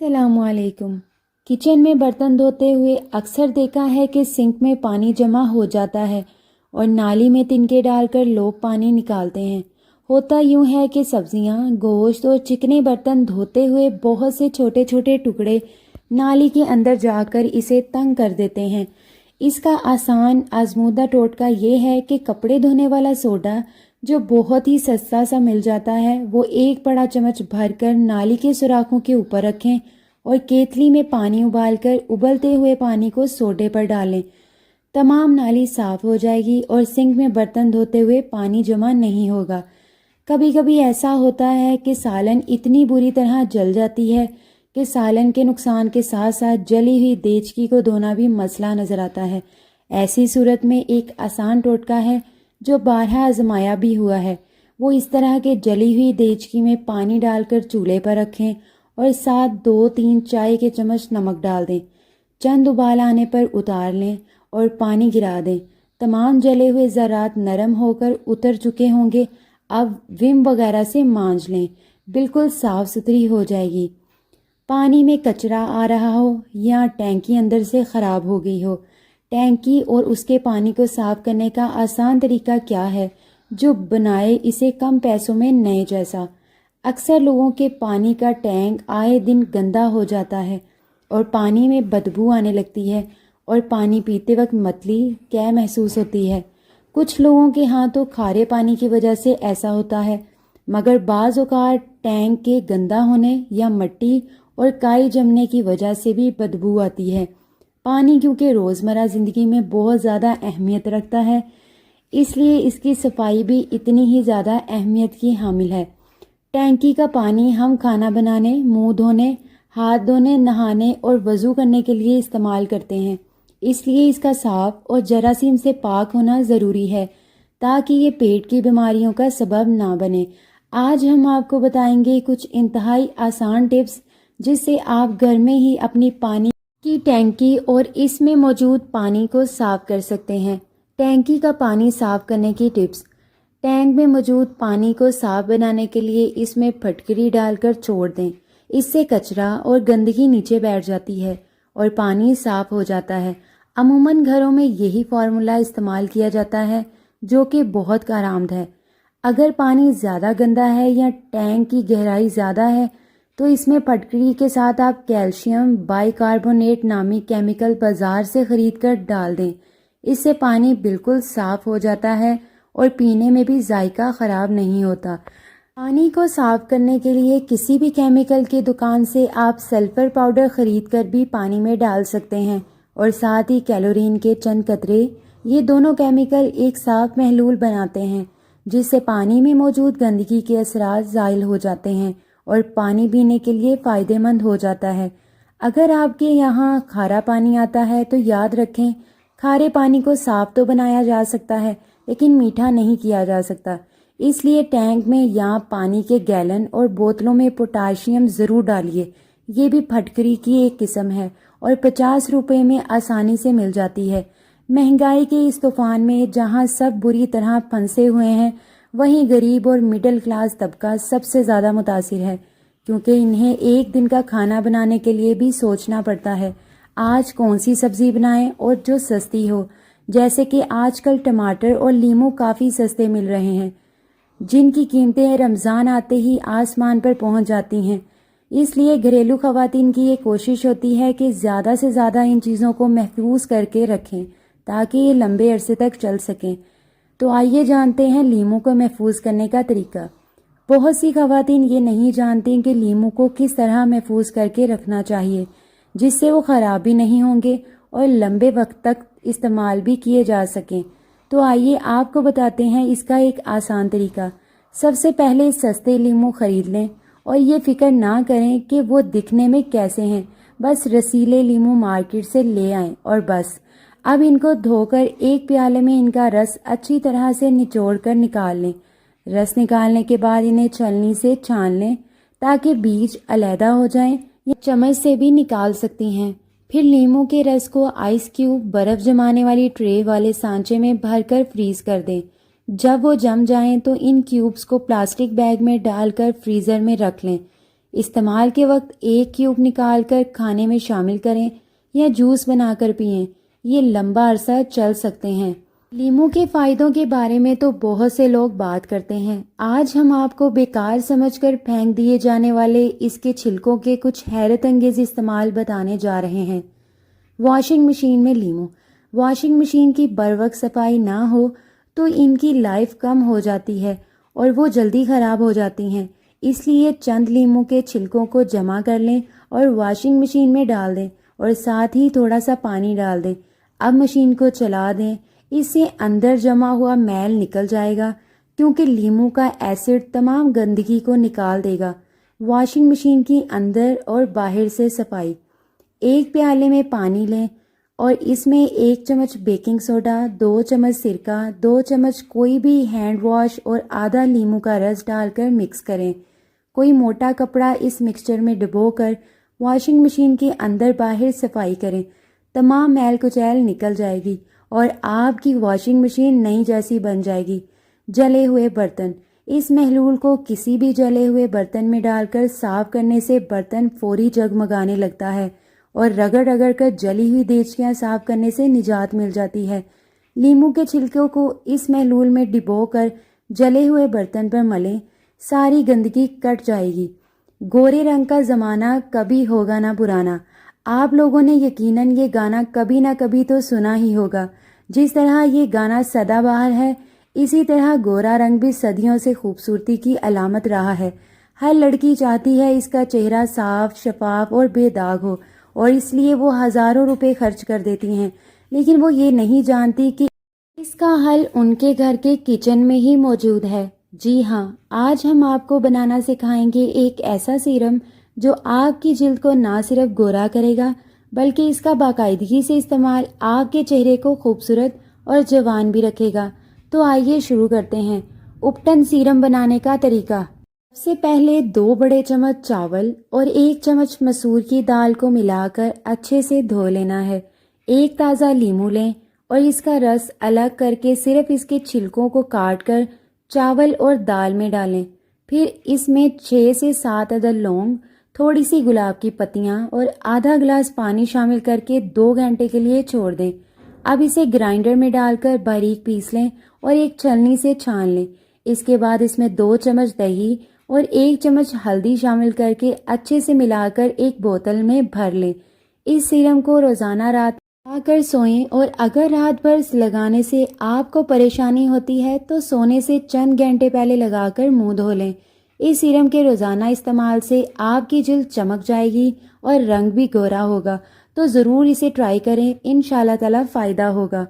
السلام علیکم۔ کچن میں برتن دھوتے ہوئے اکثر دیکھا ہے کہ سنک میں پانی جمع ہو جاتا ہے اور نالی میں تنکے ڈال کر لوگ پانی نکالتے ہیں۔ ہوتا یوں ہے کہ سبزیاں، گوشت اور چکنے برتن دھوتے ہوئے بہت سے چھوٹے چھوٹے ٹکڑے نالی کے اندر جا کر اسے تنگ کر دیتے ہیں۔ اس کا آسان آزمودہ ٹوٹکا یہ ہے کہ کپڑے دھونے والا سوڈا جو بہت ہی سستا سا مل جاتا ہے وہ ایک بڑا چمچ بھر کر نالی کے سوراخوں کے اوپر رکھیں اور کیتلی میں پانی ابال کر ابلتے ہوئے پانی کو سوڈے پر ڈالیں۔ تمام نالی صاف ہو جائے گی اور سنک میں برتن دھوتے ہوئے پانی جمع نہیں ہوگا۔ کبھی کبھی ایسا ہوتا ہے کہ سالن اتنی بری طرح جل جاتی ہے کہ سالن کے نقصان کے ساتھ ساتھ جلی ہوئی دیچکی کو دھونا بھی مسئلہ نظر آتا ہے۔ ایسی صورت میں ایک آسان ٹوٹکا ہے جو بارہا آزمایا بھی ہوا ہے۔ وہ اس طرح کے جلی ہوئی دیچکی میں پانی ڈال کر چولہے پر رکھیں اور ساتھ 2-3 چائے کے چمچ نمک ڈال دیں۔ چند ابال آنے پر اتار لیں اور پانی گرا دیں۔ تمام جلے ہوئے ذرات نرم ہو کر اتر چکے ہوں گے۔ اب ویم وغیرہ سے مانج لیں، بالکل صاف ستھری ہو جائے گی۔ پانی میں کچرا آ رہا ہو یا ٹینکی اندر سے خراب ہو گئی ہو، ٹینکی اور اس کے پانی کو صاف کرنے کا آسان طریقہ کیا ہے جو بنائے اسے کم پیسوں میں نئے جیسا۔ اکثر لوگوں کے پانی کا ٹینک آئے دن گندا ہو جاتا ہے اور پانی میں بدبو آنے لگتی ہے اور پانی پیتے وقت متلی کیے محسوس ہوتی ہے۔ کچھ لوگوں کے ہاں تو کھارے پانی کی وجہ سے ایسا ہوتا ہے، مگر بعض اوقات ٹینک کے گندا ہونے یا مٹی اور کائی جمنے کی وجہ سے بھی بدبو آتی ہے۔ پانی کیونکہ روزمرہ زندگی میں بہت زیادہ اہمیت رکھتا ہے، اس لیے اس کی صفائی بھی اتنی ہی زیادہ اہمیت کی حامل ہے۔ ٹینکی کا پانی ہم کھانا بنانے، منہ دھونے، ہاتھ دھونے، نہانے اور وضو کرنے کے لیے استعمال کرتے ہیں۔ اس لیے اس کا صاف اور جراثیم سے پاک ہونا ضروری ہے تاکہ یہ پیٹ کی بیماریوں کا سبب نہ بنے۔ آج ہم آپ کو بتائیں گے کچھ انتہائی آسان ٹپس جس سے آپ گھر میں ہی اپنی پانی کی ٹینکی اور اس میں موجود پانی کو صاف کر سکتے ہیں۔ ٹینکی کا پانی صاف کرنے کی ٹپس۔ ٹینک میں موجود پانی کو صاف بنانے کے لیے اس میں پھٹکری ڈال کر چھوڑ دیں۔ اس سے کچرا اور گندگی نیچے بیٹھ جاتی ہے اور پانی صاف ہو جاتا ہے۔ عموماً گھروں میں یہی فارمولہ استعمال کیا جاتا ہے جو کہ بہت کارآمد ہے۔ اگر پانی زیادہ گندا ہے یا ٹینک کی گہرائی زیادہ ہے تو اس میں پھٹکری کے ساتھ آپ کیلشیم بائی کاربونیٹ نامی کیمیکل بازار سے خرید کر ڈال دیں۔ اس سے پانی بالکل صاف ہو جاتا ہے اور پینے میں بھی ذائقہ خراب نہیں ہوتا۔ پانی کو صاف کرنے کے لیے کسی بھی کیمیکل کی دکان سے آپ سلفر پاؤڈر خرید کر بھی پانی میں ڈال سکتے ہیں اور ساتھ ہی کلورین کے چند قطرے۔ یہ دونوں کیمیکل ایک صاف محلول بناتے ہیں جس سے پانی میں موجود گندگی کے اثرات زائل ہو جاتے ہیں اور پانی پینے کے لیے فائدہ مند ہو جاتا ہے۔ اگر آپ کے یہاں کھارا پانی آتا ہے تو یاد رکھیں، کھارے پانی کو صاف تو بنایا جا سکتا ہے لیکن میٹھا نہیں کیا جا سکتا۔ اس لیے ٹینک میں یا پانی کے گیلن اور بوتلوں میں پوٹاشیم ضرور ڈالیے۔ یہ بھی پھٹکری کی ایک قسم ہے اور 50 روپے میں آسانی سے مل جاتی ہے۔ مہنگائی کے اس طوفان میں جہاں سب بری طرح پھنسے ہوئے ہیں وہیں غریب اور مڈل کلاس طبقہ سب سے زیادہ متاثر ہے کیونکہ انہیں ایک دن کا کھانا بنانے کے لیے بھی سوچنا پڑتا ہے آج کون سی سبزی بنائیں اور جو سستی ہو، جیسے کہ آج کل ٹماٹر اور لیموں کافی سستے مل رہے ہیں جن کی قیمتیں رمضان آتے ہی آسمان پر پہنچ جاتی ہیں۔ اس لیے گھریلو خواتین کی یہ کوشش ہوتی ہے کہ زیادہ سے زیادہ ان چیزوں کو محفوظ کر کے رکھیں تاکہ یہ لمبے عرصے تک چل سکیں۔ تو آئیے جانتے ہیں لیموں کو محفوظ کرنے کا طریقہ۔ بہت سی خواتین یہ نہیں جانتی کہ لیموں کو کس طرح محفوظ کر کے رکھنا چاہیے جس سے وہ خراب بھی نہیں ہوں گے اور لمبے وقت تک استعمال بھی کیے جا سکیں۔ تو آئیے آپ کو بتاتے ہیں اس کا ایک آسان طریقہ۔ سب سے پہلے سستے لیموں خرید لیں اور یہ فکر نہ کریں کہ وہ دکھنے میں کیسے ہیں، بس رسیلے لیموں مارکیٹ سے لے آئیں اور بس۔ اب ان کو دھو کر ایک پیالے میں ان کا رس اچھی طرح سے نچوڑ کر نکال لیں۔ رس نکالنے کے بعد انہیں چھلنی سے چھان لیں تاکہ بیج علیحدہ ہو جائیں، یا چمچ سے بھی نکال سکتی ہیں۔ پھر لیموں کے رس کو آئس کیوب برف جمانے والی ٹرے والے سانچے میں بھر کر فریز کر دیں۔ جب وہ جم جائیں تو ان کیوبز کو پلاسٹک بیگ میں ڈال کر فریزر میں رکھ لیں۔ استعمال کے وقت ایک کیوب نکال کر کھانے میں شامل کریں یا جوس بنا کر پئیں، یہ لمبا عرصہ چل سکتے ہیں۔ لیموں کے فائدوں کے بارے میں تو بہت سے لوگ بات کرتے ہیں، آج ہم آپ کو بیکار سمجھ کر پھینک دیے جانے والے اس کے چھلکوں کے کچھ حیرت انگیز استعمال بتانے جا رہے ہیں۔ واشنگ مشین میں لیموں۔ واشنگ مشین کی بروقت صفائی نہ ہو تو ان کی لائف کم ہو جاتی ہے اور وہ جلدی خراب ہو جاتی ہیں، اس لیے چند لیموں کے چھلکوں کو جمع کر لیں اور واشنگ مشین میں ڈال دیں اور ساتھ ہی تھوڑا سا پانی ڈال دیں۔ اب مشین کو چلا دیں، اس سے اندر جمع ہوا میل نکل جائے گا کیونکہ لیموں کا ایسڈ تمام گندگی کو نکال دے گا۔ واشنگ مشین کی اندر اور باہر سے صفائی۔ ایک پیالے میں پانی لیں اور اس میں 1 چمچ بیکنگ سوڈا، 2 چمچ سرکہ، 2 چمچ کوئی بھی ہینڈ واش اور آدھا لیموں کا رس ڈال کر مکس کریں۔ کوئی موٹا کپڑا اس مکسچر میں ڈبو کر واشنگ مشین کے اندر باہر صفائی کریں، تمام میل کچیل نکل جائے گی اور آپ کی واشنگ مشین نئی جیسی بن جائے گی۔ جلے ہوئے برتن۔ اس محلول کو کسی بھی جلے ہوئے برتن میں ڈال کر صاف کرنے سے برتن فوری جگمگانے لگتا ہے اور رگڑ رگڑ کر جلی ہوئی دیچکیاں صاف کرنے سے نجات مل جاتی ہے۔ لیموں کے چھلکوں کو اس محلول میں ڈبو کر جلے ہوئے برتن پر ملیں، ساری گندگی کٹ جائے گی۔ گورے رنگ کا زمانہ کبھی ہوگا نہ پرانا۔ آپ لوگوں نے یقیناً یہ گانا کبھی نہ کبھی تو سنا ہی ہوگا۔ جس طرح یہ گانا سدا بہار ہے، اسی طرح گورا رنگ بھی صدیوں سے خوبصورتی کی علامت رہا ہے۔ ہر لڑکی چاہتی ہے اس کا چہرہ صاف، شفاف اور بے داغ ہو، اور اس لیے وہ ہزاروں روپے خرچ کر دیتی ہیں، لیکن وہ یہ نہیں جانتی کہ اس کا حل ان کے گھر کے کچن میں ہی موجود ہے۔ جی ہاں، آج ہم آپ کو بنانا سکھائیں گے ایک ایسا سیرم جو آپ کی جلد کو نہ صرف گورا کرے گا بلکہ اس کا باقاعدگی سے استعمال آپ کے چہرے کو خوبصورت اور جوان بھی رکھے گا۔ تو آئیے شروع کرتے ہیں۔ اپٹن سیرم بنانے کا طریقہ۔ سب سے پہلے 2 بڑے چمچ چاول اور 1 چمچ مسور کی دال کو ملا کر اچھے سے دھو لینا ہے۔ ایک تازہ لیموں لیں اور اس کا رس الگ کر کے صرف اس کے چھلکوں کو کاٹ کر چاول اور دال میں ڈالیں۔ پھر اس میں 6 سے 7 عدد لونگ، تھوڑی سی گلاب کی پتیاں اور آدھا گلاس پانی شامل کر کے 2 گھنٹے کے لیے چھوڑ دیں۔ اب اسے گرائنڈر میں ڈال کر باریک پیس لیں اور ایک چھلنی سے چھان لیں۔ اس کے بعد اس میں 2 چمچ دہی اور 1 چمچ ہلدی شامل کر کے اچھے سے ملا کر ایک بوتل میں بھر لیں۔ اس سیرم کو روزانہ رات لگا کر سوئیں، اور اگر رات بھر لگانے سے آپ کو پریشانی ہوتی ہے تو سونے سے چند گھنٹے پہلے لگا کر منہ دھو لیں۔ اس سیرم کے روزانہ استعمال سے آپ کی جلد چمک جائے گی اور رنگ بھی گورا ہوگا، تو ضرور اسے ٹرائی کریں، انشاءاللہ تعالی فائدہ ہوگا۔